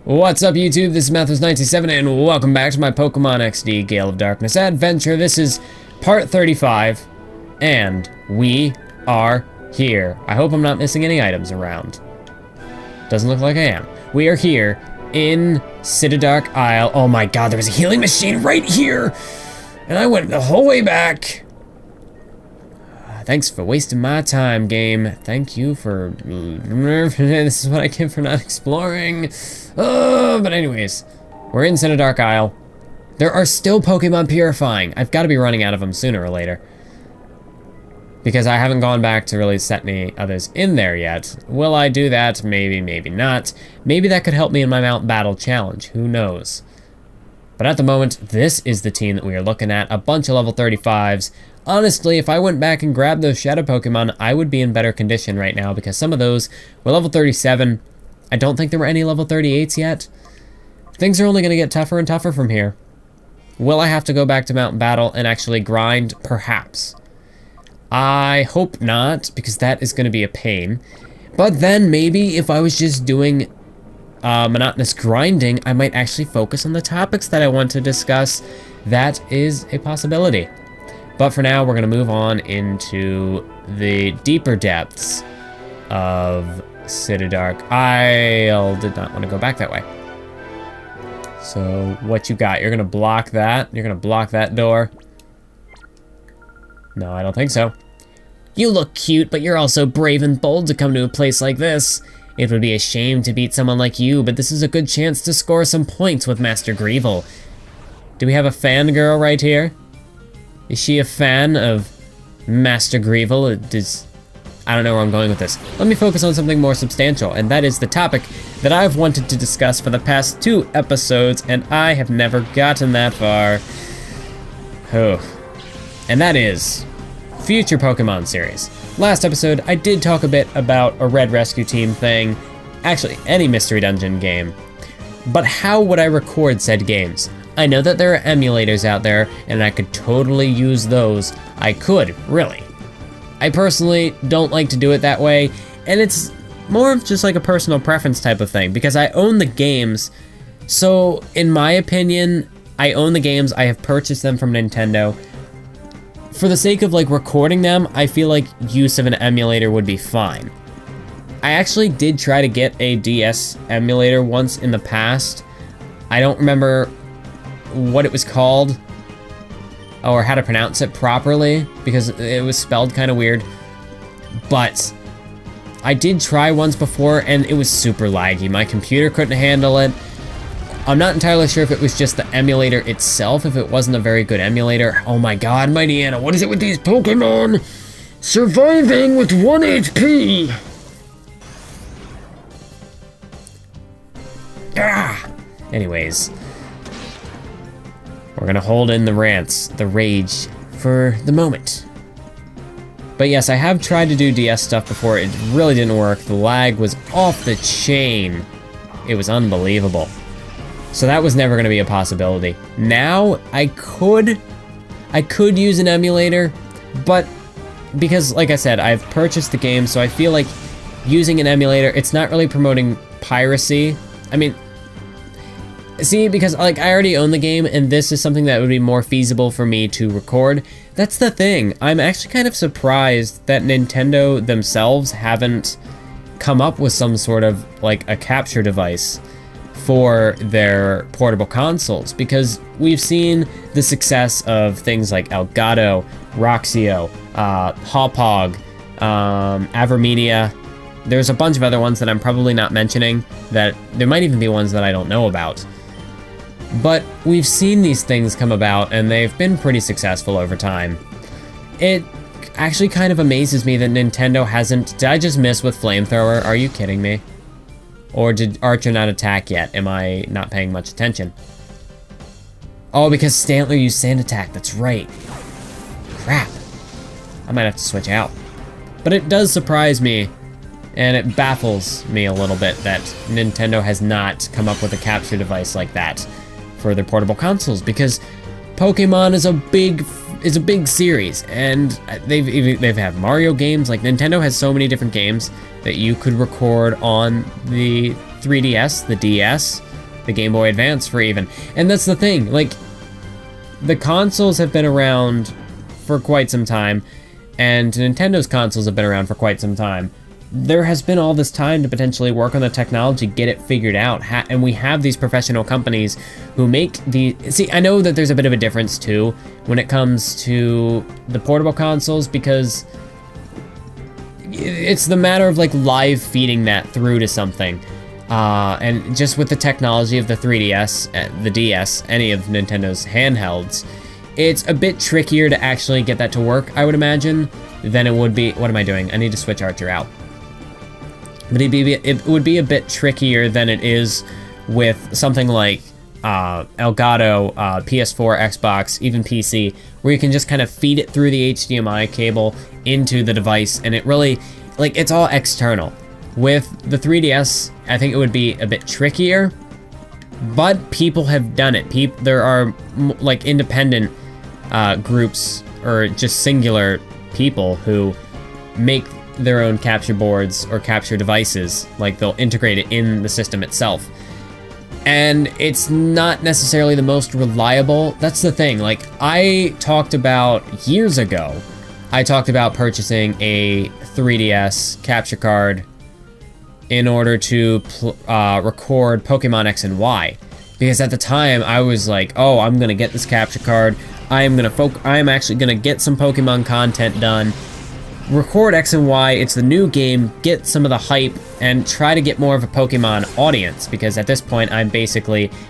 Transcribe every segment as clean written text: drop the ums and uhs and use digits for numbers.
What's up, YouTube? This is Mathos97 and welcome back to my Pokémon XD Gale of Darkness adventure. This is part 35 and we are here. I hope I'm not missing any items around. Doesn't look like I am. We are here in Citadark Isle. Oh my god, there was a healing machine right here! And I went the whole way back. Thanks for wasting my time, game. Thank you for... This is what I get for not exploring. But anyways, we're in Citadark Isle. There are still Pokemon purifying. I've got to be running out of them sooner or later. Because I haven't gone back to really set any others in there yet. Will I do that? Maybe, maybe not. Maybe that could help me in my Mount Battle challenge. Who knows? But at the moment, this is the team that we are looking at. A bunch of level 35s. Honestly, if I went back and grabbed those Shadow Pokemon, I would be in better condition right now because some of those were level 37. I don't think there were any level 38s yet. Things are only going to get tougher and tougher from here. Will I have to go back to Mount Battle and actually grind? Perhaps. I hope not, because that is going to be a pain. But then maybe if I was just doing monotonous grinding, I might actually focus on the topics that I want to discuss. That is a possibility. But for now, we're going to move on into the deeper depths of Citadark Isle. Did not want to go back that way. So, what you got? You're going to block that? You're going to block that door? No, I don't think so. You look cute, but you're also brave and bold to come to a place like this. It would be a shame to beat someone like you, but this is a good chance to score some points with Master Greevil. Do we have a fangirl right here? Is she a fan of Master Greevil? I don't know where I'm going with this. Let me focus on something more substantial, and that is the topic that I've wanted to discuss for the past 2 episodes, and I have never gotten that far. Oh. And that is future Pokemon series. Last episode, I did talk a bit about a Red Rescue Team thing. Actually, any Mystery Dungeon game. But how would I record said games? I know that there are emulators out there, and I could totally use those. I could, really. I personally don't like to do it that way, and it's more of just like a personal preference type of thing, because I own the games. So, in my opinion, I own the games, I have purchased them from Nintendo. For the sake of like recording them, I feel like use of an emulator would be fine. I actually did try to get a DS emulator once in the past. I don't remember what it was called or how to pronounce it properly because it was spelled kind of weird, but I did try once before and it was super laggy. My computer couldn't handle it. I'm not entirely sure if it was just the emulator itself, if it wasn't a very good emulator. Oh my god, Mighty Anna, what is it with these Pokemon? Surviving with 1 HP! Ah! Anyways. We're gonna hold in the rants, the rage, for the moment. But yes, I have tried to do DS stuff before. It really didn't work. The lag was off the chain. It was unbelievable. So that was never gonna be a possibility. Now, I could use an emulator, but because, like I said, I've purchased the game, so I feel like using an emulator, it's not really promoting piracy. I mean, see, because like I already own the game and this is something that would be more feasible for me to record. That's the thing. I'm actually kind of surprised that Nintendo themselves haven't come up with some sort of like a capture device for their portable consoles, because we've seen the success of things like Elgato, Roxio, Hauppauge, Avermedia. There's a bunch of other ones that I'm probably not mentioning, that there might even be ones that I don't know about. But we've seen these things come about, and they've been pretty successful over time. It actually kind of amazes me that Nintendo hasn't... Did I just miss with Flamethrower? Are you kidding me? Or did Archer not attack yet? Am I not paying much attention? Oh, because Stantler used Sand Attack, that's right. Crap. I might have to switch out. But it does surprise me, and it baffles me a little bit that Nintendo has not come up with a capture device like that for their portable consoles, because Pokemon is a big series, and they've had Mario games. Like, Nintendo has so many different games that you could record on the 3DS, the DS, the Game Boy Advance for even. And that's the thing, like, the consoles have been around for quite some time, and Nintendo's consoles have been around for quite some time. There has been all this time to potentially work on the technology, get it figured out, and we have these professional companies who make the... See, I know that there's a bit of a difference, too, when it comes to the portable consoles, because it's the matter of, like, live feeding that through to something. And just with the technology of the 3DS, the DS, any of Nintendo's handhelds, it's a bit trickier to actually get that to work, I would imagine, than it would be... What am I doing? I need to switch Archer out. But it would be a bit trickier than it is with something like Elgato, PS4, Xbox, even PC, where you can just kind of feed it through the HDMI cable into the device, and it really, like, it's all external. With the 3DS, I think it would be a bit trickier, but people have done it. There are, like, independent groups, or just singular people who make their own capture boards or capture devices. Like, they'll integrate it in the system itself. And it's not necessarily the most reliable. That's the thing. Like, I talked about years ago, I talked about purchasing a 3DS capture card in order to record Pokemon X and Y. Because at the time, I was like, oh, I'm gonna get this capture card. I am actually gonna get some Pokemon content done. Record X and Y, it's the new game, get some of the hype, and try to get more of a Pokemon audience, because at this point,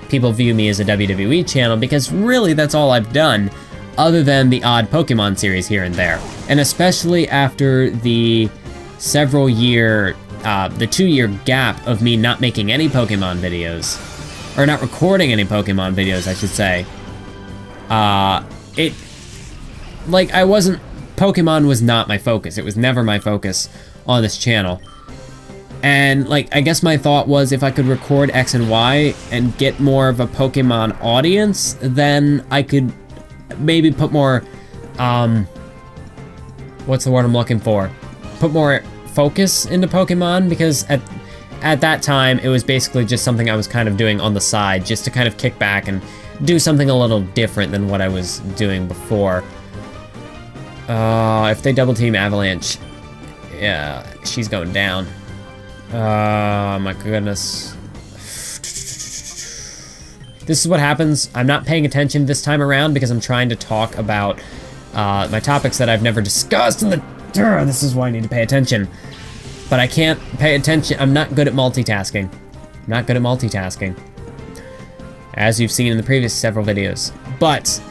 people view me as a WWE channel, because really that's all I've done, other than the odd Pokemon series here and there. And especially after the the 2-year gap of me not making any Pokemon videos, or not recording any Pokemon videos, I should say, Pokemon was not my focus. It was never my focus on this channel. And, like, I guess my thought was if I could record X and Y and get more of a Pokemon audience, then I could maybe put more, what's the word I'm looking for? Put more focus into Pokemon, because at that time, it was basically just something I was kind of doing on the side, just to kind of kick back and do something a little different than what I was doing before. If they double team Avalanche, yeah, she's going down. Oh my goodness. This is what happens. I'm not paying attention this time around because I'm trying to talk about my topics that I've never discussed in the... This is why I need to pay attention. But I can't pay attention. I'm not good at multitasking. I'm not good at multitasking, as you've seen in the previous several videos. But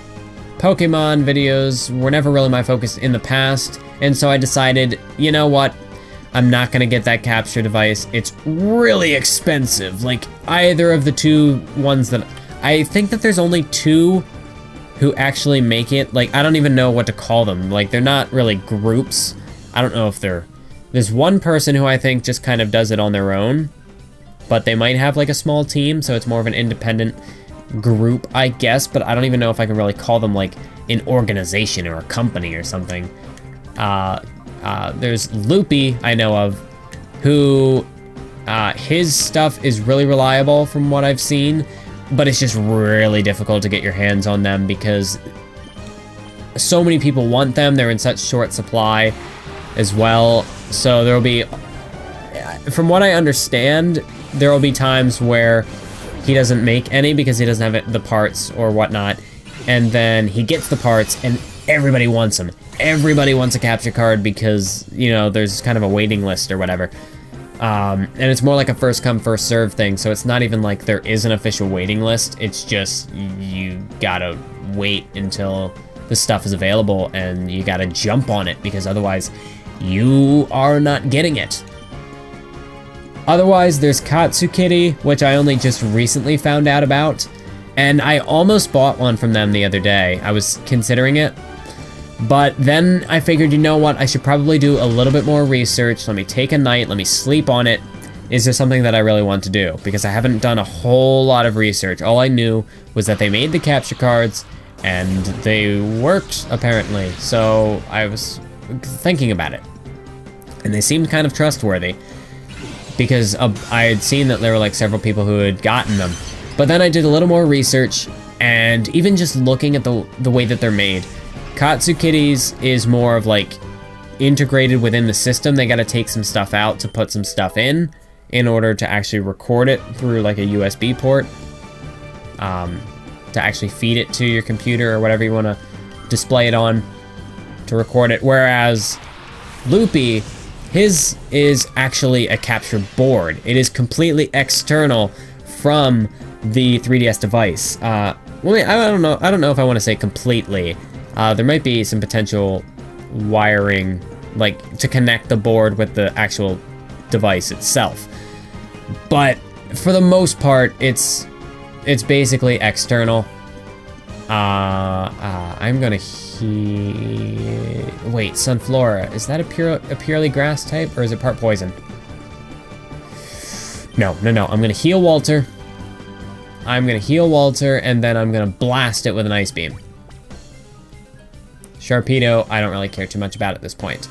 Pokemon videos were never really my focus in the past, and so I decided, you know what? I'm not gonna get that capture device. It's really expensive. Like, either of the two ones that... I think that there's only two who actually make it. Like, I don't even know what to call them. Like, they're not really groups. I don't know if they're... There's one person who I think just kind of does it on their own, but they might have, like, a small team, so it's more of an independent group, I guess, but I don't even know if I can really call them, like, an organization or a company or something. There's Loopy, I know of, who, his stuff is really reliable from what I've seen, but it's just really difficult to get your hands on them because so many people want them. They're in such short supply as well. So there will be, from what I understand, there will be times where he doesn't make any because he doesn't have the parts or whatnot, and then he gets the parts and everybody wants them. Everybody wants a capture card because, you know, there's kind of a waiting list or whatever. And it's more like a first come, first serve thing, so it's not even like there is an official waiting list. It's just you gotta wait until the stuff is available and you gotta jump on it because otherwise you are not getting it. Otherwise, there's Katsukitty, which I only just recently found out about, and I almost bought one from them the other day. I was considering it, but then I figured, you know what, I should probably do a little bit more research. Let me take a night, let me sleep on it. Is there something that I really want to do? Because I haven't done a whole lot of research. All I knew was that they made the capture cards, and they worked, apparently. So I was thinking about it, and they seemed kind of trustworthy. Because I had seen that there were like several people who had gotten them. But then I did a little more research, and even just looking at the way that they're made, Katsukitties is more of like integrated within the system. They gotta take some stuff out to put some stuff in order to actually record it through like a USB port, to actually feed it to your computer or whatever you wanna display it on to record it. Whereas Loopy, his is actually a capture board. It is completely external from the 3DS device. Well, I don't know if I want to say completely. There might be some potential wiring, like to connect the board with the actual device itself. But for the most part, it's basically external. I'm gonna wait, Sunflora, is that a purely grass type, or is it part poison? No, I'm gonna heal Walter. And then I'm gonna blast it with an Ice Beam. Sharpedo, I don't really care too much about at this point.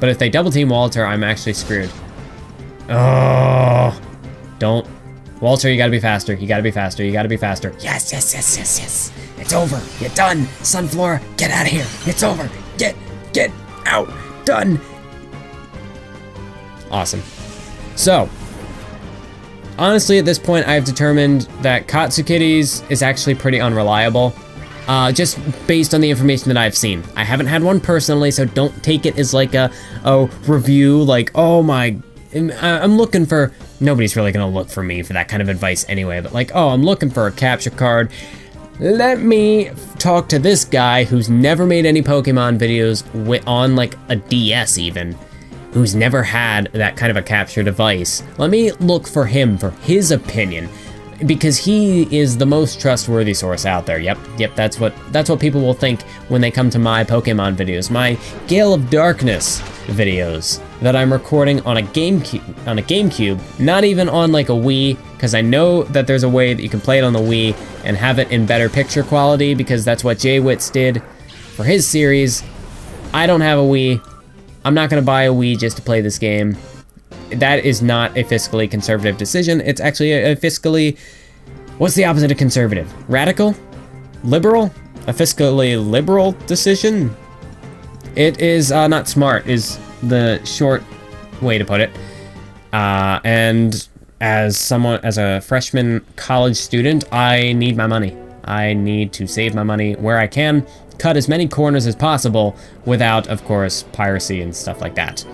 But if they double team Walter, I'm actually screwed. Oh, don't. Walter, you gotta be faster. You gotta be faster. Yes. It's over. You're done. Sunflora, get out of here. It's over. Get out. Done. Awesome. So, honestly, at this point, I've determined that Katsukitties is actually pretty unreliable. Just based on the information that I've seen. I haven't had one personally, so don't take it as like a review, like, oh my, I'm looking for, nobody's really gonna look for me for that kind of advice anyway, but like, oh, I'm looking for a capture card. Let me talk to this guy who's never made any Pokemon videos on like a DS even, who's never had that kind of a capture device. Let me look for him for his opinion, because he is the most trustworthy source out there. Yep, that's what people will think when they come to my Pokemon videos, my Gale of Darkness videos that I'm recording on a GameCube, not even on like a Wii, because I know that there's a way that you can play it on the Wii and have it in better picture quality, because that's what Jay-Witz did for his series. I don't have a Wii. I'm not gonna buy a Wii just to play this game. That is not a fiscally conservative decision. It's actually a fiscally, what's the opposite of conservative? Radical? Liberal? A fiscally liberal decision? It is not smart, is the short way to put it. And as a freshman college student, I need my money. I need to save my money where I can, cut as many corners as possible without, of course, piracy and stuff like that.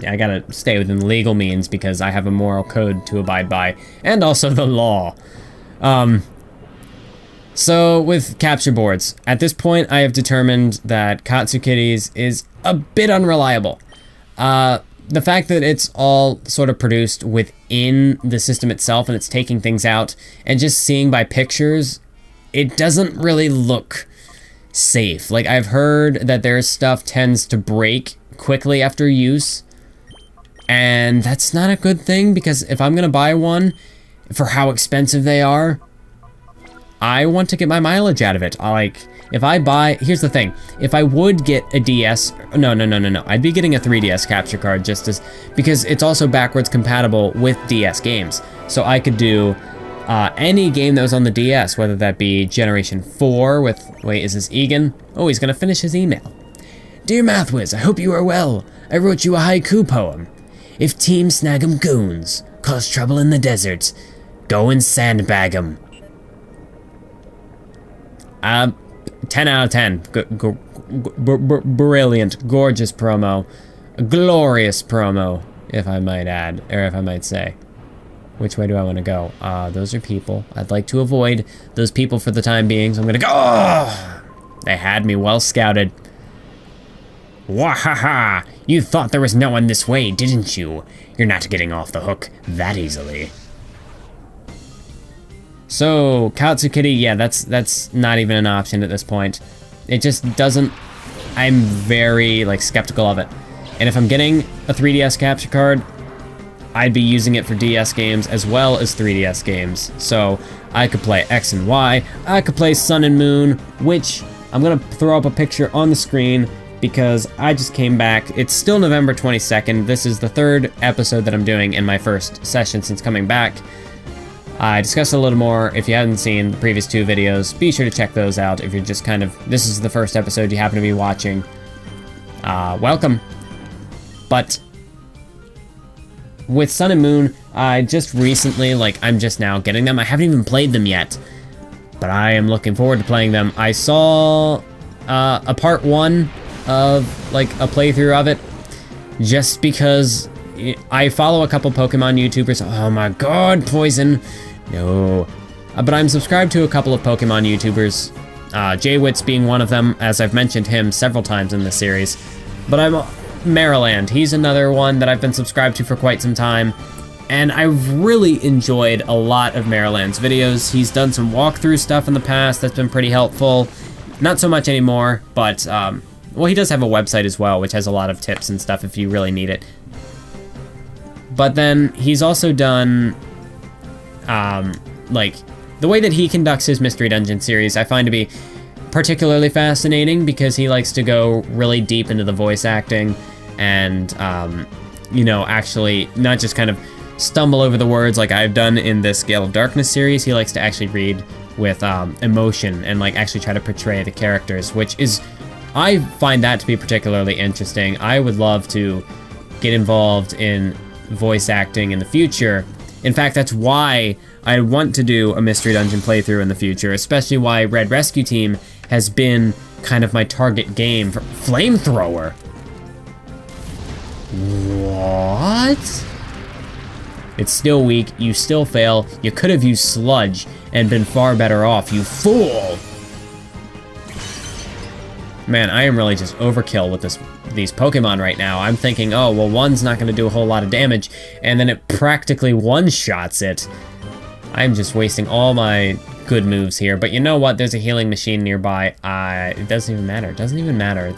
I gotta stay within legal means because I have a moral code to abide by, and also the law. So with capture boards, at this point I have determined that Katsukitties is a bit unreliable. The fact that it's all sort of produced within the system itself and it's taking things out, and just seeing by pictures, it doesn't really look safe. Like, I've heard that their stuff tends to break quickly after use, and that's not a good thing, because if I'm gonna buy one, for how expensive they are, I want to get my mileage out of it. If I buy, here's the thing, if I would get a DS, no, I'd be getting a 3DS capture card because it's also backwards compatible with DS games. So I could do any game that was on the DS, whether that be Generation 4 with, wait, is this Egan? Oh, he's gonna finish his email. Dear Mathwiz, I hope you are well. I wrote you a haiku poem. If Team Snag'em goons cause trouble in the desert, go and sandbag 'em. 10 out of 10. Brilliant, gorgeous promo. A glorious promo, if I might add, or if I might say. Which way do I want to go? Those are people. I'd like to avoid those people for the time being, so I'm gonna go. Oh! They had me well scouted. Wahaha! You thought there was no one this way, didn't you? You're not getting off the hook that easily. So, Katsukitty, yeah, that's not even an option at this point. It just doesn't, I'm very, skeptical of it. And if I'm getting a 3DS capture card, I'd be using it for DS games as well as 3DS games. So, I could play X and Y, I could play Sun and Moon, which I'm gonna throw up a picture on the screen. because I just came back. It's still November 22nd. This is the third episode that I'm doing in my first session since coming back. I discussed a little more. If you haven't seen the previous 2 videos, be sure to check those out. If you're just kind of, this is the first episode you happen to be watching, welcome. But with Sun and Moon, I just recently, I'm just now getting them. I haven't even played them yet, but I am looking forward to playing them. I saw a part 1 of, a playthrough of it, just because I follow a couple Pokemon YouTubers. Oh my god, Poison! No. But I'm subscribed to a couple of Pokemon YouTubers, J-Wits being one of them, as I've mentioned him several times in this series. But I'm Maryland, he's another one that I've been subscribed to for quite some time, and I've really enjoyed a lot of Maryland's videos. He's done some walkthrough stuff in the past that's been pretty helpful. Not so much anymore, but, well, he does have a website as well, which has a lot of tips and stuff if you really need it. But then he's also done, the way that he conducts his Mystery Dungeon series, I find to be particularly fascinating, because he likes to go really deep into the voice acting and, actually not just kind of stumble over the words like I've done in this Gale of Darkness series. He likes to actually read with emotion and actually try to portray the characters, which is, I find that to be particularly interesting. I would love to get involved in voice acting in the future. In fact, that's why I want to do a Mystery Dungeon playthrough in the future, especially why Red Rescue Team has been kind of my target game for Flamethrower. What? It's still weak, you still fail, you could have used Sludge and been far better off, you fool! Man, I am really just overkill with these Pokemon right now. I'm thinking, oh, well, one's not going to do a whole lot of damage, and then it practically one-shots it. I'm just wasting all my good moves here, but you know what? There's a healing machine nearby. It doesn't even matter. It doesn't even matter at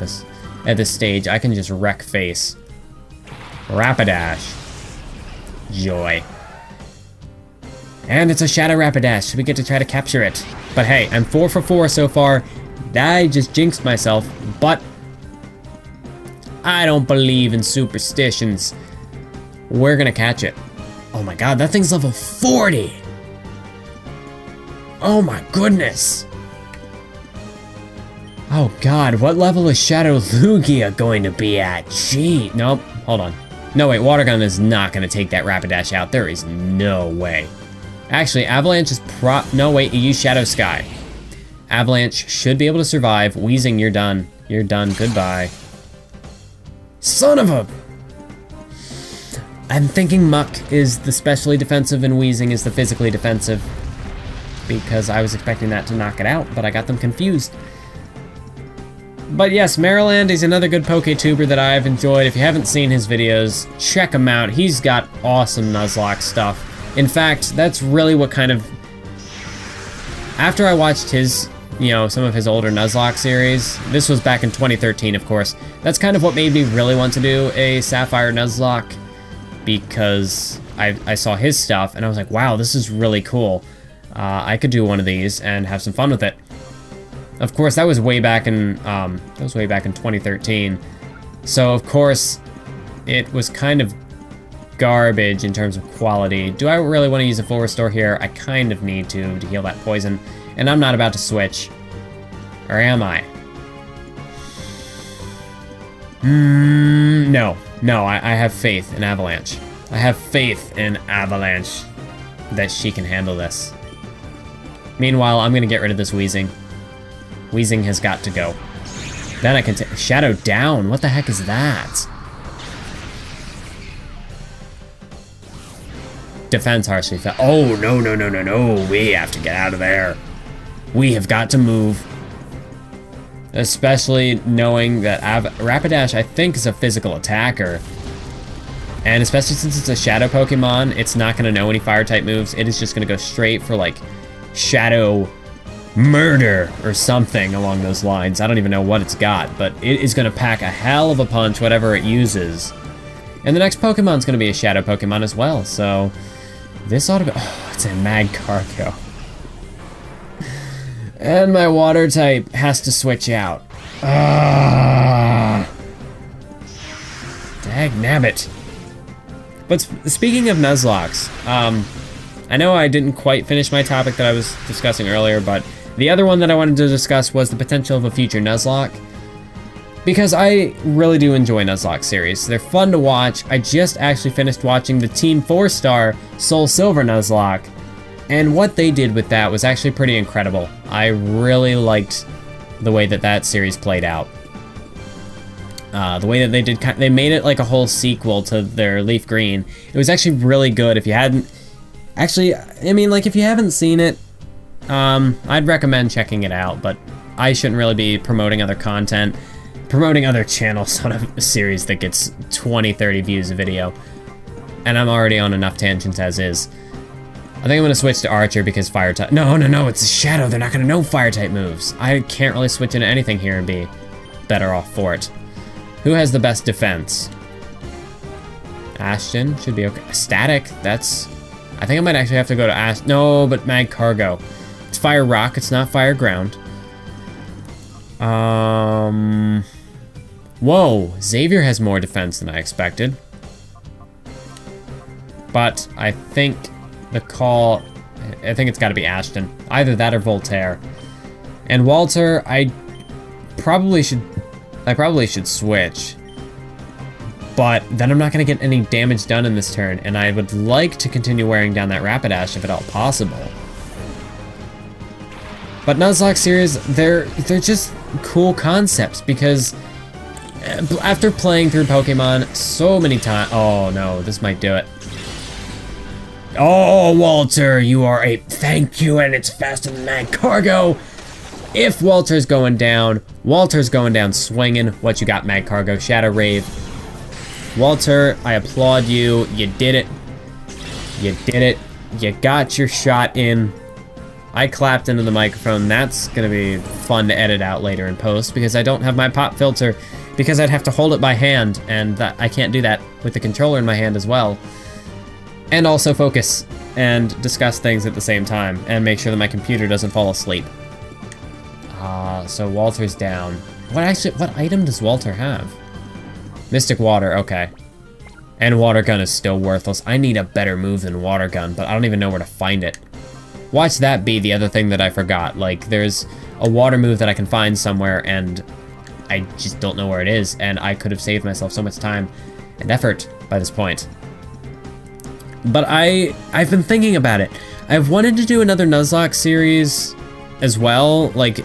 this stage. I can just wreck face. Rapidash. Joy. And it's a Shadow Rapidash. We get to try to capture it. But hey, I'm 4 for 4 so far. I just jinxed myself, but I don't believe in superstitions. We're gonna catch it. Oh my god, that thing's level 40! Oh my goodness! Oh god, what level is Shadow Lugia going to be at? Gee, nope, hold on. No, wait, Water Gun is not gonna take that Rapidash out. There is no way. Actually, Avalanche is no, wait, you use Shadow Sky. Avalanche should be able to survive. Weezing, you're done. You're done. Goodbye. Son of a... I'm thinking Muck is the specially defensive and Weezing is the physically defensive, because I was expecting that to knock it out, but I got them confused. But yes, Maryland is another good Pokétuber that I've enjoyed. If you haven't seen his videos, check him out. He's got awesome Nuzlocke stuff. In fact, that's really what kind of... After I watched his, some of his older Nuzlocke series, this was back in 2013, of course, that's kind of what made me really want to do a Sapphire Nuzlocke, because I saw his stuff, and I was like, wow, this is really cool. I could do one of these and have some fun with it. Of course, that was way back in 2013, so of course, it was kind of garbage in terms of quality. Do I really want to use a full restore here? I kind of need to heal that poison, and I'm not about to switch. Or am I? No, I have faith in Avalanche. I have faith in Avalanche that she can handle this. Meanwhile, I'm gonna get rid of this Weezing. Weezing has got to go. Then I can take Shadow Down. What the heck is that? Defense harshly fell. Oh, no. We have to get out of there. We have got to move. Especially knowing that Rapidash, I think, is a physical attacker. And especially since it's a Shadow Pokemon, it's not going to know any Fire-type moves. It is just going to go straight for, Shadow Murder or something along those lines. I don't even know what it's got, but it is going to pack a hell of a punch, whatever it uses. And the next Pokemon's going to be a Shadow Pokemon as well, so... This ought to be... Oh, it's a Magcargo. And my Water type has to switch out. Dagnabbit. But speaking of Nuzlockes, I know I didn't quite finish my topic that I was discussing earlier, but the other one that I wanted to discuss was the potential of a future Nuzlocke. Because I really do enjoy Nuzlocke series. They're fun to watch. I just actually finished watching the Team 4-star Soul Silver Nuzlocke, and what they did with that was actually pretty incredible. I really liked the way that that series played out. The way that they made it like a whole sequel to their Leaf Green. It was actually really good. If you hadn't, actually, I mean, like, if you haven't seen it, I'd recommend checking it out, but I shouldn't really be promoting other content, promoting other channels on a series that gets 20-30 views a video, and I'm already on enough tangents as is. I think I'm gonna switch to Archer because Fire type. No, it's a Shadow. They're not gonna know Fire type moves. I can't really switch into anything here and be better off for it. Who has the best defense? Ashton should be okay. Static. That's. I think I might actually have to go to Ash. No, but Mag Cargo. It's Fire Rock. It's not Fire Ground. Whoa, Xavier has more defense than I expected. But I think the call, I think it's got to be Ashton. Either that or Voltaire. And Walter, I probably should switch. But then I'm not going to get any damage done in this turn, and I would like to continue wearing down that Rapidash if at all possible. But Nuzlocke series, they're just cool concepts because after playing through Pokemon so many times, oh no, this might do it. Oh, Walter, you are a thank you, and it's faster than Mag Cargo. If Walter's going down swinging. What you got, Mag Cargo? Shadow Rave. Walter, I applaud you. You did it. You did it. You got your shot in. I clapped into the microphone. That's gonna be fun to edit out later in post because I don't have my pop filter because I'd have to hold it by hand, and I can't do that with the controller in my hand as well. And also focus and discuss things at the same time and make sure that my computer doesn't fall asleep. So Walter's down. What item does Walter have? Mystic Water, okay. And Water Gun is still worthless. I need a better move than Water Gun, but I don't even know where to find it. Watch that be the other thing that I forgot. Like, there's a water move that I can find somewhere, and I just don't know where it is, and I could have saved myself so much time and effort by this point. But I've been thinking about it. I've wanted to do another Nuzlocke series as well, like,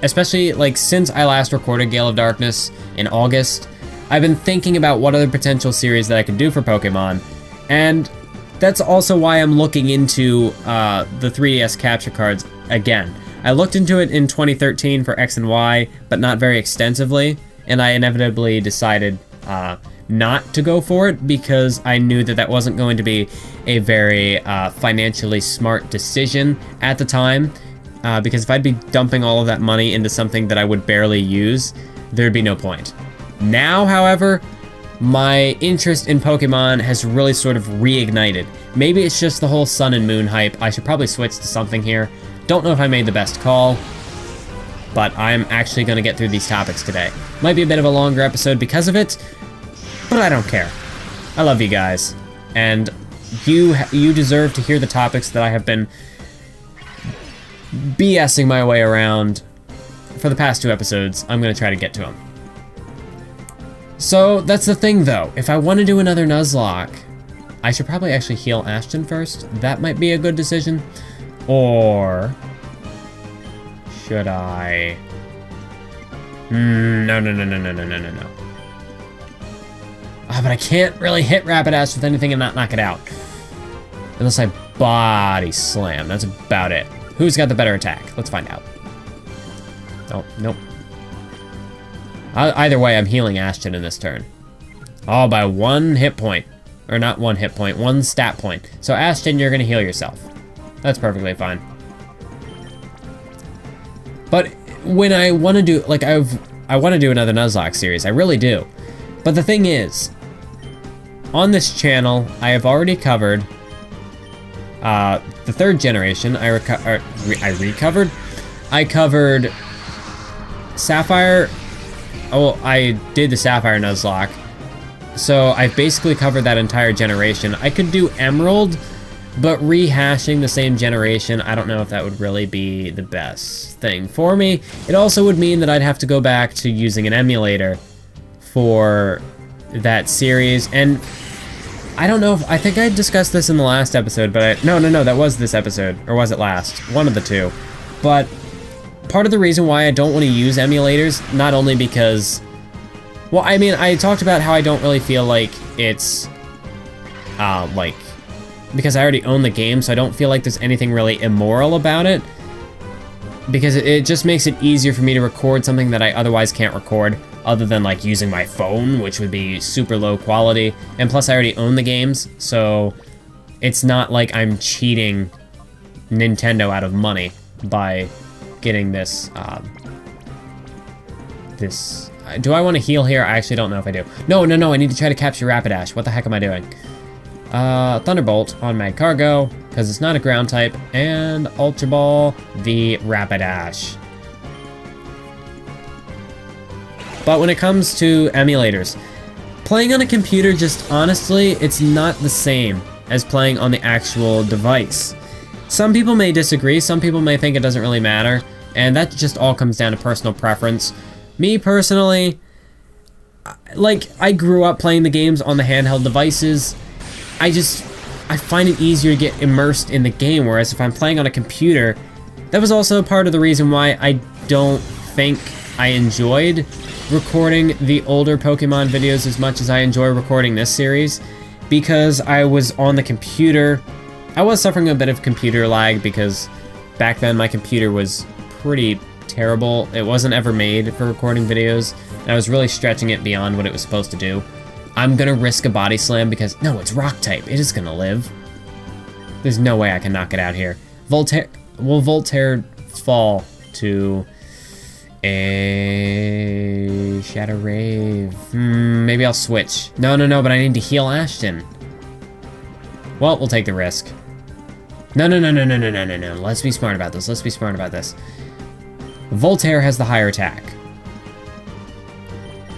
especially, like, since I last recorded Gale of Darkness in August, I've been thinking about what other potential series that I could do for Pokemon, and that's also why I'm looking into the 3DS capture cards again. I looked into it in 2013 for X and Y, but not very extensively, and I inevitably decided not to go for it because I knew that that wasn't going to be a very financially smart decision at the time, because if I'd be dumping all of that money into something that I would barely use, there'd be no point. Now, however, my interest in Pokemon has really sort of reignited. Maybe it's just the whole Sun and Moon hype. I should probably switch to something here. Don't know if I made the best call, but I'm actually going to get through these topics today. Might be a bit of a longer episode because of it, but I don't care. I love you guys, and you deserve to hear the topics that I have been BSing my way around for the past 2 episodes. I'm going to try to get to them. So that's the thing, though. If I want to do another Nuzlocke, I should probably actually heal Ashton first. That might be a good decision. Or should I? No. But I can't really hit Rapidash with anything and not knock it out. Unless I body slam. That's about it. Who's got the better attack? Let's find out. Oh, nope. Either way, I'm healing Ashton in this turn. Oh, by 1 hit point. Or not 1 hit point, 1 stat point. So Ashton, you're gonna heal yourself. That's perfectly fine. But when I want to do, like, I want to do another Nuzlocke series. I really do. But the thing is, on this channel, I have already covered the 3rd generation. I covered Sapphire. Oh, I did the Sapphire Nuzlocke. So I've basically covered that entire generation. I could do Emerald, but rehashing the same generation, I don't know if that would really be the best thing for me. It also would mean that I'd have to go back to using an emulator for that series, and I don't know if, I think I discussed this in the last episode, but no, that was this episode, or was it last? One of the two. But part of the reason why I don't want to use emulators, not only because, well, I mean, I talked about how I don't really feel like it's, like, because I already own the game, so I don't feel like there's anything really immoral about it, because it just makes it easier for me to record something that I otherwise can't record, other than like using my phone, which would be super low quality, and plus I already own the games, so it's not like I'm cheating Nintendo out of money by getting this, do I want to heal here? I actually don't know if I do. No, I need to try to capture Rapidash. What the heck am I doing? Thunderbolt on Magcargo, because it's not a ground type, and Ultra Ball the Rapidash. But when it comes to emulators, playing on a computer, just honestly, it's not the same as playing on the actual device. Some people may disagree, some people may think it doesn't really matter, and that just all comes down to personal preference. Me personally, like, I grew up playing the games on the handheld devices. I find it easier to get immersed in the game, whereas if I'm playing on a computer, that was also part of the reason why I don't think I enjoyed recording the older Pokemon videos as much as I enjoy recording this series, because I was on the computer. I was suffering a bit of computer lag because back then my computer was pretty terrible. It wasn't ever made for recording videos, and I was really stretching it beyond what it was supposed to do. I'm gonna risk a body slam because, no, it's rock type. It is gonna live. There's no way I can knock it out here. Voltaire, will Voltaire fall to a Shadow Rave? Maybe I'll switch. No, but I need to heal Ashton. Well, we'll take the risk. No. Let's be smart about this. Voltaire has the higher attack.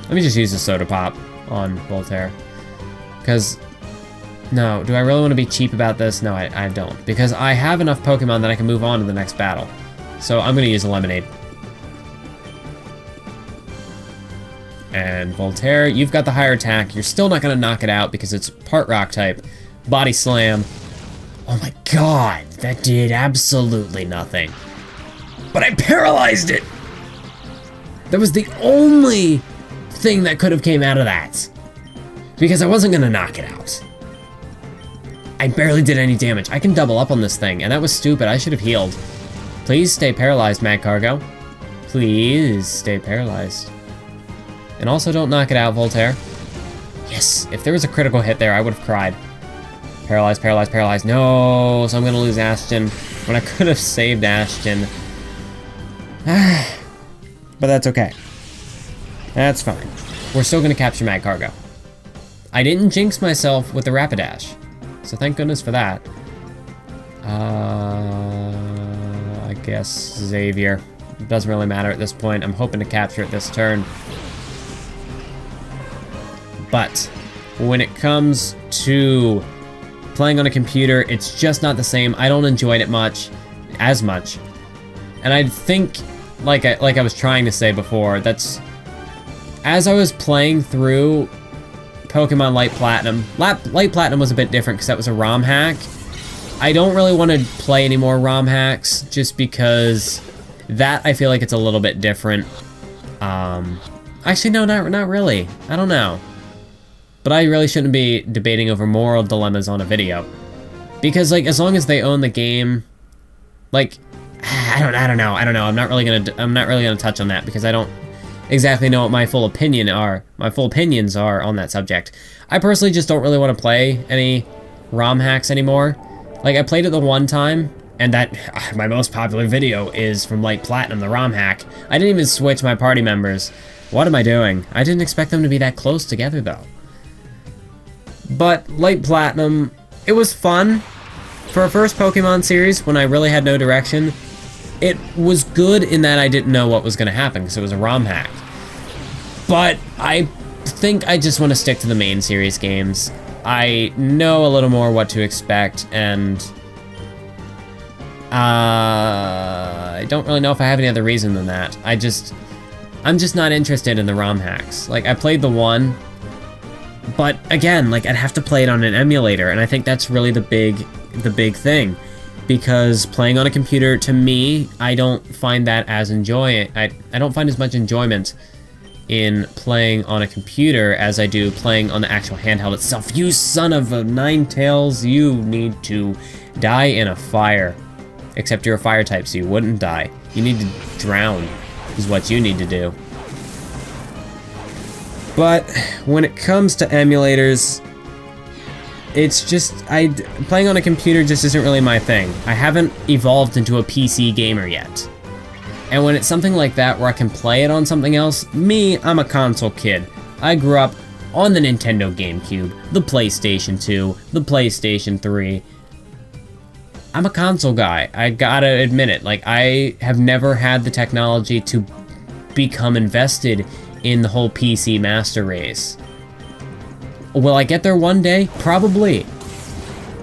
Let me just use a Soda Pop on Voltaire. Because, no, do I really want to be cheap about this? No, I don't. Because I have enough Pokemon that I can move on to the next battle. So I'm going to use a Lemonade. And Voltaire, you've got the higher attack. You're still not going to knock it out because it's part rock type. Body slam. Oh my god, that did absolutely nothing. But I paralyzed it! That was the only thing that could have came out of that. Because I wasn't going to knock it out. I barely did any damage. I can double up on this thing, and that was stupid. I should have healed. Please stay paralyzed, Magcargo. Please stay paralyzed. And also don't knock it out, Voltaire. Yes, if there was a critical hit there, I would have cried. Paralyzed. No, so I'm gonna lose Ashton when I could have saved Ashton. But that's okay. That's fine. We're still gonna capture Magcargo. I didn't jinx myself with the Rapidash, so thank goodness for that. I guess Xavier. It doesn't really matter at this point. I'm hoping to capture it this turn. But when it comes to playing on a computer, it's just not the same. I don't enjoy it as much. And I think, like I was trying to say before, that's, as I was playing through Pokemon Light Platinum, Light Platinum was a bit different because that was a ROM hack. I don't really want to play any more ROM hacks just because that, I feel like it's a little bit different. Actually, no, not really. I don't know. But I really shouldn't be debating over moral dilemmas on a video. Because, like, as long as they own the game, like, I don't know. I'm not really gonna touch on that because I don't exactly know what my full opinions are on that subject. I personally just don't really want to play any ROM hacks anymore. Like, I played it the one time, and that, my most popular video is from Light Platinum, the ROM hack. I didn't even switch my party members. What am I doing? I didn't expect them to be that close together, though. But Light Platinum, it was fun. For a first Pokemon series, when I really had no direction, it was good in that I didn't know what was going to happen, because it was a ROM hack. But I think I just want to stick to the main series games. I know a little more what to expect, and I don't really know if I have any other reason than that. I'm just not interested in the ROM hacks. Like, I played the one, but again, like, I'd have to play it on an emulator, and I think that's really the big thing. Because playing on a computer, to me, I don't find that as I don't find as much enjoyment in playing on a computer as I do playing on the actual handheld itself. You son of a nine tails, you need to die in a fire. Except you're a fire type, so you wouldn't die. You need to drown, is what you need to do. But when it comes to emulators, it's just, playing on a computer just isn't really my thing. I haven't evolved into a PC gamer yet. And when it's something like that where I can play it on something else, I'm a console kid. I grew up on the Nintendo Gamecube, the PlayStation 2, the PlayStation 3. I'm a console guy, I gotta admit it. Like, I have never had the technology to become invested in the whole PC master race. Will I get there one day? Probably.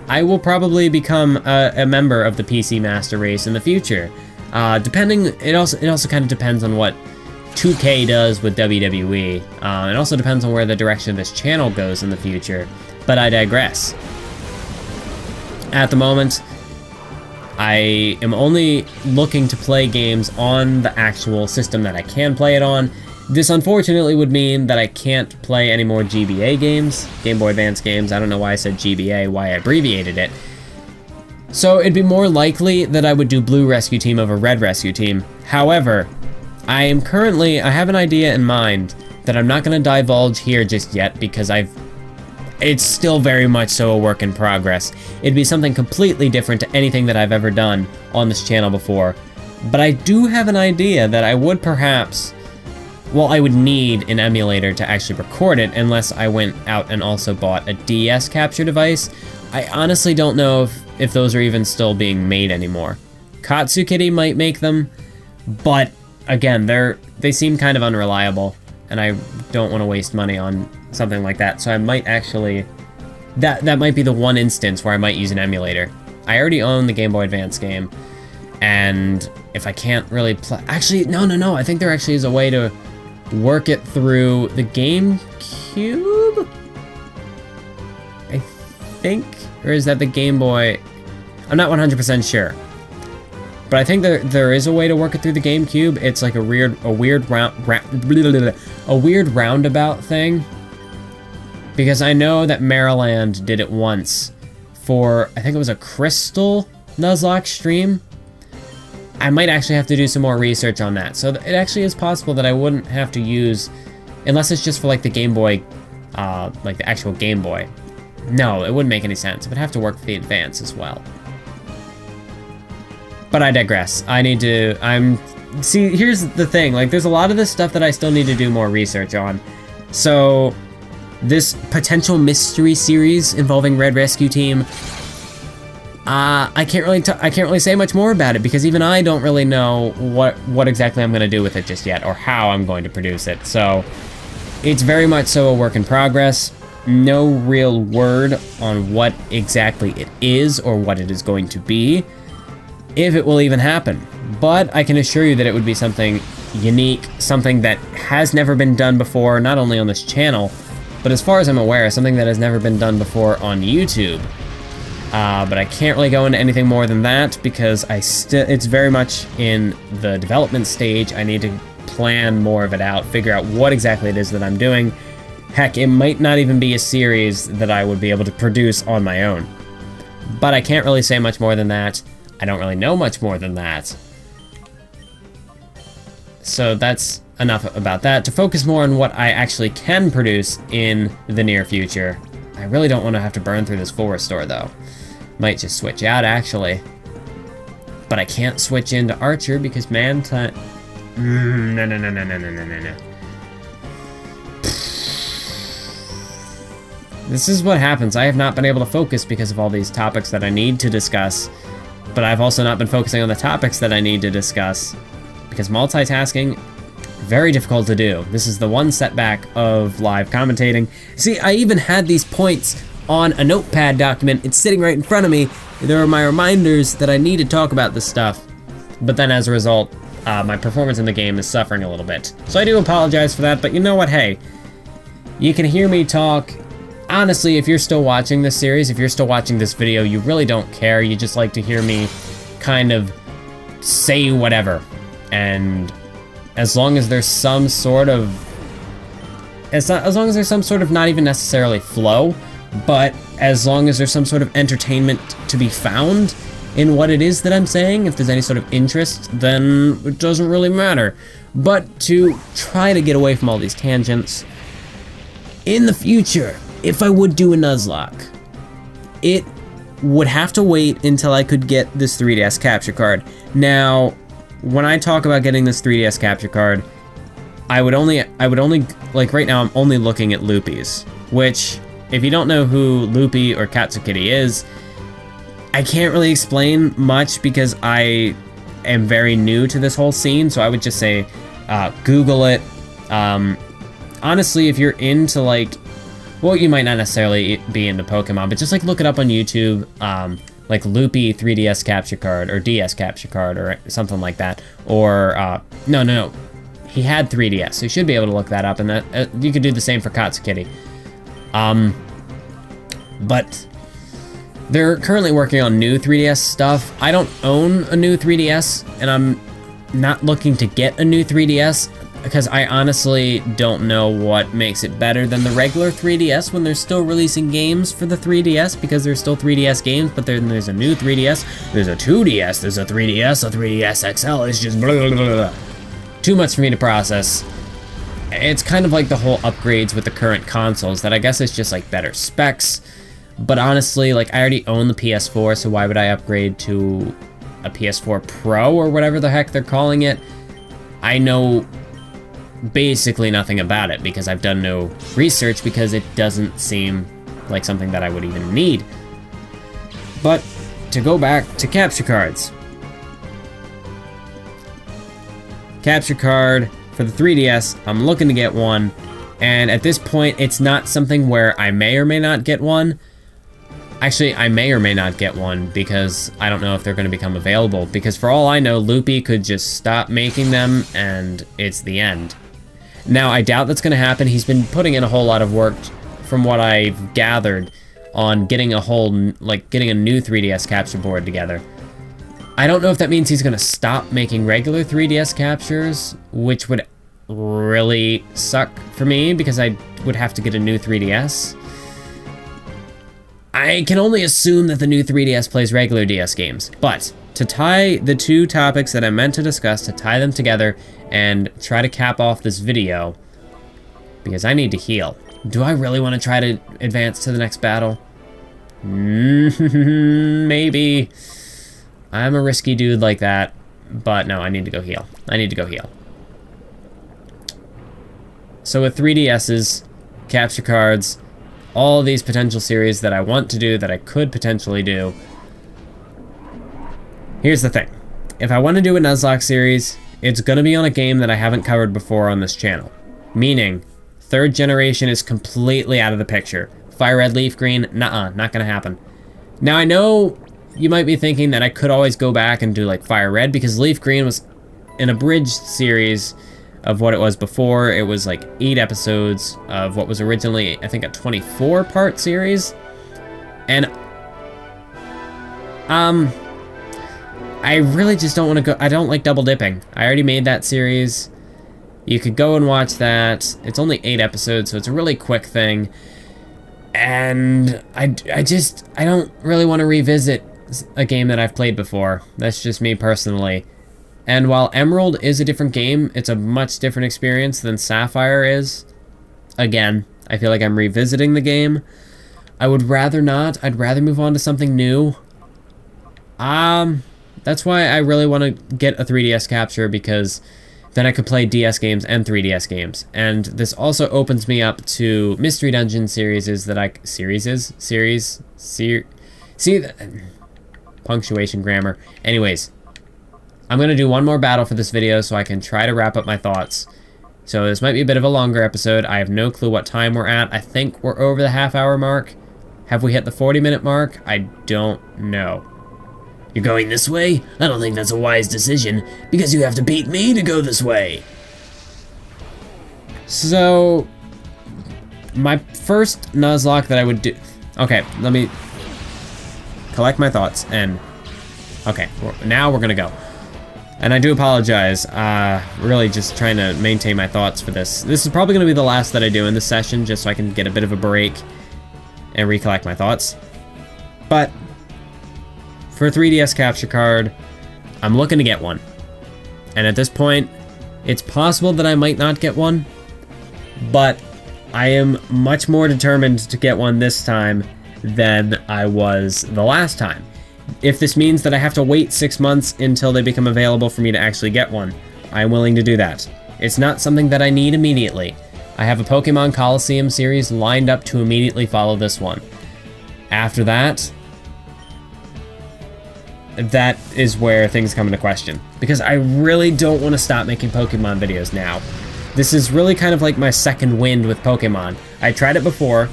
I will probably become a member of the PC master race in the future. It also kind of depends on what 2K does with WWE. It also depends on where the direction of this channel goes in the future, but I digress. At the moment, I am only looking to play games on the actual system that I can play it on. This unfortunately would mean that I can't play any more GBA games, Game Boy Advance games. I don't know why I said GBA, why I abbreviated it. So it'd be more likely that I would do Blue Rescue Team over Red Rescue Team. However, I have an idea in mind that I'm not going to divulge here just yet because it's still very much so a work in progress. It'd be something completely different to anything that I've ever done on this channel before. But I do have an idea that I would perhaps... Well, I would need an emulator to actually record it unless I went out and also bought a DS capture device. I honestly don't know if those are even still being made anymore. Katsukity might make them, but again, they seem kind of unreliable, and I don't want to waste money on something like that. So I might actually... That might be the one instance where I might use an emulator. I already own the Game Boy Advance game, and if I can't really play... Actually, no, I think there actually is a way to work it through the GameCube? I think? Or is that the Game Boy? I'm not 100% sure. But I think there is a way to work it through the GameCube. It's like a weird roundabout thing. Because I know that Maryland did it once for, I think it was a Crystal Nuzlocke stream. I might actually have to do some more research on that. So it actually is possible that I wouldn't have to use, unless it's just for like the Game Boy, like the actual Game Boy. No, it wouldn't make any sense. It would have to work for the Advance as well. But I digress. See, here's the thing. Like, there's a lot of this stuff that I still need to do more research on. So, this potential mystery series involving Red Rescue Team, I can't really say much more about it because even I don't really know what exactly I'm going to do with it just yet or how I'm going to produce it. So it's very much so a work in progress. No real word on what exactly it is or what it is going to be, if it will even happen. But I can assure you that it would be something unique, something that has never been done before, not only on this channel, but as far as I'm aware, something that has never been done before on YouTube. But I can't really go into anything more than that because it's very much in the development stage. I need to plan more of it out, figure out what exactly it is that I'm doing. Heck, it might not even be a series that I would be able to produce on my own. But I can't really say much more than that. I don't really know much more than that. So that's enough about that. To focus more on what I actually can produce in the near future. I really don't want to have to burn through this full restore though. Might just switch out actually. But I can't switch into Archer because no. This is what happens. I have not been able to focus because of all these topics that I need to discuss. But I've also not been focusing on the topics that I need to discuss. Because multitasking, very difficult to do. This is the one setback of live commentating. See, I even had these points on a notepad document. It's sitting right in front of me. There are my reminders that I need to talk about this stuff. But then as a result, my performance in the game is suffering a little bit. So I do apologize for that, but you know what, hey, you can hear me talk. Honestly, if you're still watching this series, if you're still watching this video, you really don't care. You just like to hear me kind of say whatever. And as long as there's some sort of, as long as there's some sort of not even necessarily flow, but as long as there's some sort of entertainment to be found in what it is that I'm saying, if there's any sort of interest, then it doesn't really matter. But to try to get away from all these tangents, in the future, if I would do a Nuzlocke, it would have to wait until I could get this 3DS capture card. Now, when I talk about getting this 3DS capture card, I would only, like right now I'm only looking at Loopies, which, if you don't know who Loopy or Katsukitty is, I can't really explain much because I am very new to this whole scene, so I would just say, Google it. Honestly, if you're into like, well, you might not necessarily be into Pokemon, but just like look it up on YouTube, like Loopy 3DS capture card or DS capture card or something like that. Or, no. He had 3DS, so you should be able to look that up, and that you could do the same for Katsukitty. But they're currently working on new 3DS stuff. I don't own a new 3DS, and I'm not looking to get a new 3DS because I honestly don't know what makes it better than the regular 3DS when they're still releasing games for the 3DS, because there's still 3DS games, but then there's a new 3DS, there's a 2DS, there's a 3DS, a 3DS XL, it's just blah, blah, blah, blah. Too much for me to process. It's kind of like the whole upgrades with the current consoles, that I guess it's just like better specs, but honestly, like I already own the PS4, so why would I upgrade to a PS4 Pro or whatever the heck they're calling it? I know basically nothing about it because I've done no research, because it doesn't seem like something that I would even need. But to go back to capture cards. Capture card for the 3DS, I'm looking to get one, and at this point it's not something where I may or may not get one. Actually, I may or may not get one because I don't know if they're going to become available, because for all I know, Loopy could just stop making them and it's the end. Now, I doubt that's going to happen. He's been putting in a whole lot of work, from what I've gathered, on getting a whole, like, getting a new 3DS capture board together. I don't know if that means he's going to stop making regular 3DS captures, which would really suck for me, because I would have to get a new 3DS. I can only assume that the new 3DS plays regular DS games, but to tie the two topics that I meant to discuss, to tie them together and try to cap off this video, because I need to heal. Do I really want to try to advance to the next battle? Maybe. I'm a risky dude like that, but no, I need to go heal. I need to go heal. So with 3DSs, capture cards, all these potential series that I want to do, that I could potentially do. Here's the thing. If I want to do a Nuzlocke series, it's going to be on a game that I haven't covered before on this channel. Meaning, 3rd generation is completely out of the picture. Fire Red, Leaf Green, nuh-uh, not going to happen. Now I know you might be thinking that I could always go back and do like Fire Red, because Leaf Green was an abridged series of what it was before. It was like 8 episodes of what was originally, I think, a 24-part series. And I really just don't want to go. I don't like double dipping. I already made that series. You could go and watch that. It's only 8 episodes, so it's a really quick thing. And I don't really want to revisit a game that I've played before. That's just me personally. And while Emerald is a different game, it's a much different experience than Sapphire is. Again, I feel like I'm revisiting the game. I would rather not. I'd rather move on to something new. That's why I really want to get a 3DS capture, because then I could play DS games and 3DS games. And this also opens me up to Mystery Dungeon series that I... punctuation grammar. Anyways, I'm going to do one more battle for this video so I can try to wrap up my thoughts. So this might be a bit of a longer episode. I have no clue what time we're at. I think we're over the half-hour mark. Have we hit the 40-minute mark? I don't know. You're going this way? I don't think that's a wise decision, because you have to beat me to go this way. So, my first Nuzlocke that I would do... Okay, let me collect my thoughts, and... Okay, now we're gonna go. And I do apologize, really just trying to maintain my thoughts for this. This is probably gonna be the last that I do in this session, just so I can get a bit of a break and recollect my thoughts. But, for a 3DS capture card, I'm looking to get one. And at this point, it's possible that I might not get one, but I am much more determined to get one this time than I was the last time. If this means that I have to wait 6 months until they become available for me to actually get one, I'm willing to do that. It's not something that I need immediately. I have a Pokemon Coliseum series lined up to immediately follow this one. After that, that is where things come into question. Because I really don't want to stop making Pokemon videos now. This is really kind of like my second wind with Pokemon. I tried it before,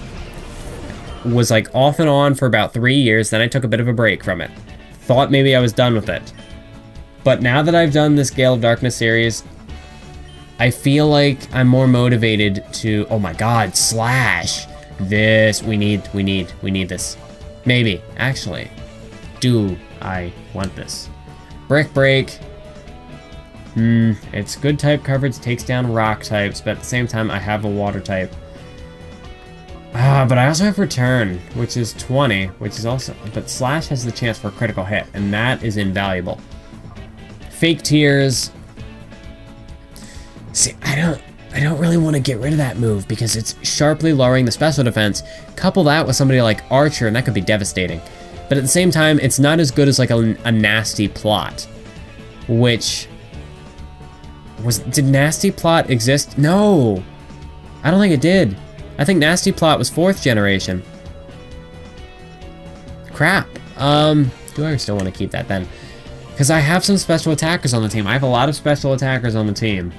was like off and on for about 3 years, then I took a bit of a break from it. Thought maybe I was done with it. But now that I've done this Gale of Darkness series, I feel like I'm more motivated to, oh my god, Slash! This, we need this. Maybe, actually. Do I want this? Brick Break. It's good type coverage, takes down rock types, but at the same time I have a water type. But I also have Return, which is 20, which is also, but Slash has the chance for a critical hit, and that is invaluable. Fake Tears. See, I don't really want to get rid of that move because it's sharply lowering the special defense. Couple that with somebody like Archer, and that could be devastating. But at the same time, it's not as good as like a Nasty Plot, which did Nasty Plot exist? No, I don't think it did. I think Nasty Plot was 4th generation. Crap. Do I still want to keep that then? Because I have some special attackers on the team. I have a lot of special attackers on the team.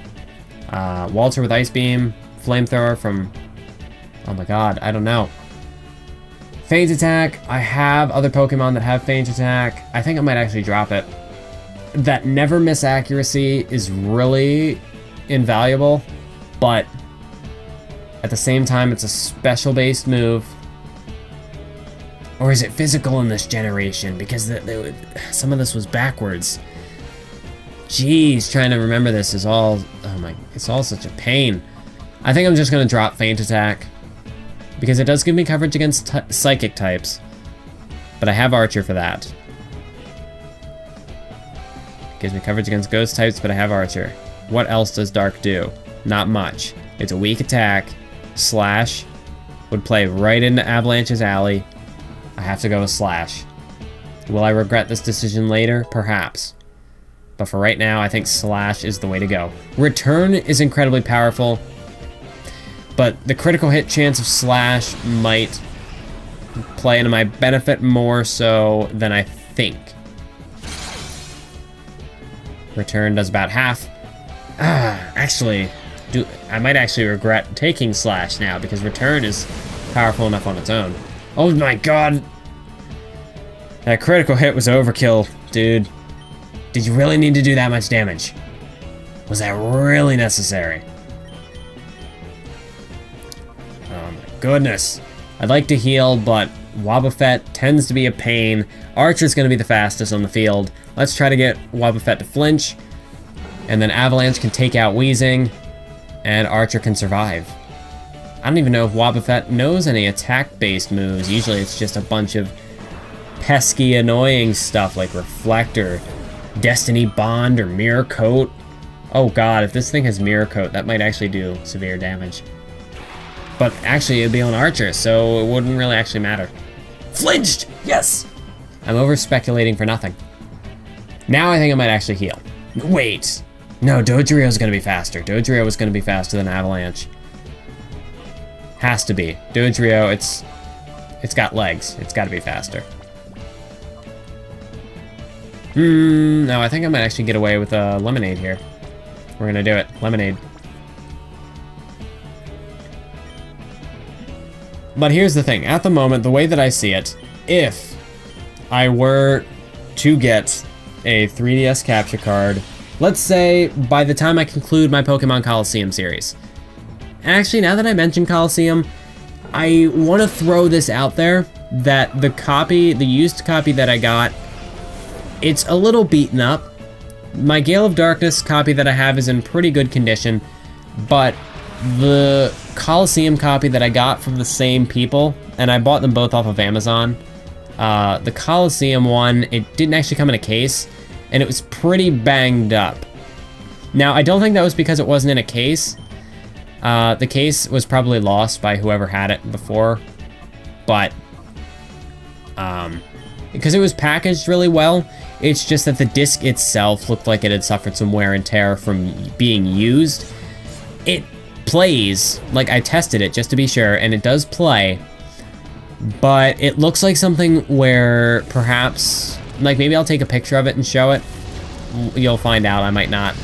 Walter with Ice Beam, Flamethrower from, oh my god, I don't know. Feint Attack, I have other Pokemon that have Feint Attack. I think I might actually drop it. That never miss accuracy is really invaluable, but at the same time, it's a special-based move. Or is it physical in this generation? Because some of this was backwards. Jeez, trying to remember this is all, oh my, it's all such a pain. I think I'm just gonna drop Feint Attack, because it does give me coverage against Psychic types, but I have Archer for that. Gives me coverage against Ghost types, but I have Archer. What else does Dark do? Not much. It's a weak attack. Slash would play right into Avalanche's alley. I have to go with Slash. Will I regret this decision later? Perhaps. But for right now, I think Slash is the way to go. Return is incredibly powerful, but the critical hit chance of Slash might play into my benefit more so than I think. Return does about half. Actually, I might actually regret taking Slash now, because Return is powerful enough on its own. Oh my god! That critical hit was overkill, dude. Did you really need to do that much damage? Was that really necessary? Oh my goodness. I'd like to heal, but Wobbuffet tends to be a pain. Archer's gonna be the fastest on the field. Let's try to get Wobbuffet to flinch, and then Avalanche can take out Weezing, and Archer can survive. I don't even know if Wobbuffet knows any attack-based moves. Usually it's just a bunch of pesky, annoying stuff like Reflector, Destiny Bond, or Mirror Coat. Oh god, if this thing has Mirror Coat, that might actually do severe damage. But actually, it'd be on Archer, so it wouldn't really actually matter. Flinched! Yes! I'm over-speculating for nothing. Now I think I might actually heal. Wait! No, Dodrio's gonna be faster. Dodrio is gonna be faster than Avalanche. Has to be. Dodrio, it's got legs. It's gotta be faster. No, I think I might actually get away with a Lemonade here. We're gonna do it. Lemonade. But here's the thing. At the moment, the way that I see it, if I were to get a 3DS capture card, let's say by the time I conclude my Pokemon Coliseum series. Actually, now that I mentioned Coliseum, I want to throw this out there that the used copy that I got, it's a little beaten up. My Gale of Darkness copy that I have is in pretty good condition, but the Coliseum copy that I got from the same people, and I bought them both off of Amazon, the Coliseum one, it didn't actually come in a case, and it was pretty banged up. Now, I don't think that was because it wasn't in a case. The case was probably lost by whoever had it before, but because it was packaged really well, it's just that the disc itself looked like it had suffered some wear and tear from being used. It plays, like I tested it just to be sure, and it does play, but it looks like something where perhaps, like maybe I'll take a picture of it and show it. You'll find out, I might not.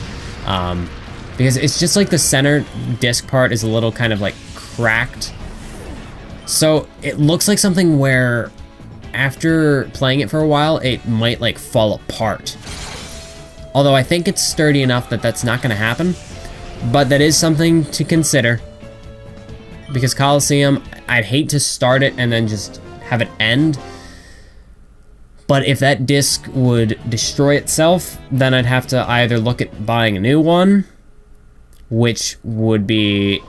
Because it's just like the center disc part is a little kind of like cracked. So it looks like something where after playing it for a while, it might like fall apart. Although I think it's sturdy enough that that's not gonna happen, but that is something to consider. Because Coliseum, I'd hate to start it and then just have it end. But if that disc would destroy itself, then I'd have to either look at buying a new one, which would be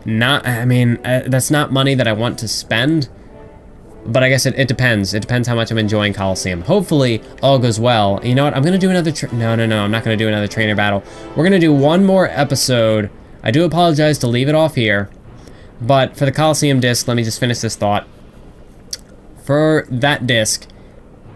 not, I mean, that's not money that I want to spend. But I guess it depends. It depends how much I'm enjoying Coliseum. Hopefully, all goes well. You know what? I'm going to do another... No, I'm not going to do another trainer battle. We're going to do one more episode. I do apologize to leave it off here. But for the Coliseum disc, let me just finish this thought. For that disc,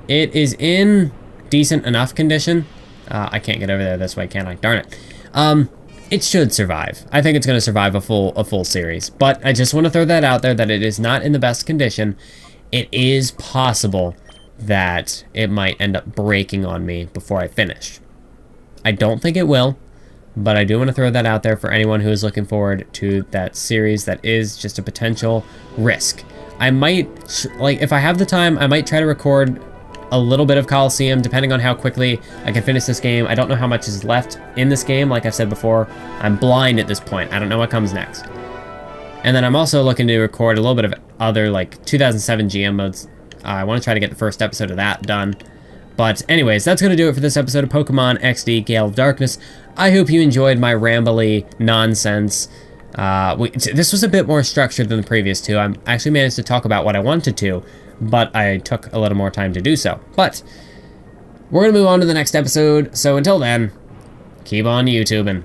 it is in decent enough condition. I can't get over there this way, can I? Darn it. It should survive. I think it's going to survive a full series. But I just want to throw that out there that it is not in the best condition. It is possible that it might end up breaking on me before I finish. I don't think it will, but I do want to throw that out there for anyone who is looking forward to that series that is just a potential risk. I might, like, if I have the time, I might try to record a little bit of Coliseum, depending on how quickly I can finish this game. I don't know how much is left in this game. Like I've said before, I'm blind at this point. I don't know what comes next. And then I'm also looking to record a little bit of other, like, 2007 GM modes. I want to try to get the first episode of that done. But anyways, that's going to do it for this episode of Pokemon XD Gale of Darkness. I hope you enjoyed my rambly nonsense. This was a bit more structured than the previous two. I actually managed to talk about what I wanted to, but I took a little more time to do so. But we're going to move on to the next episode, so until then, keep on YouTubing.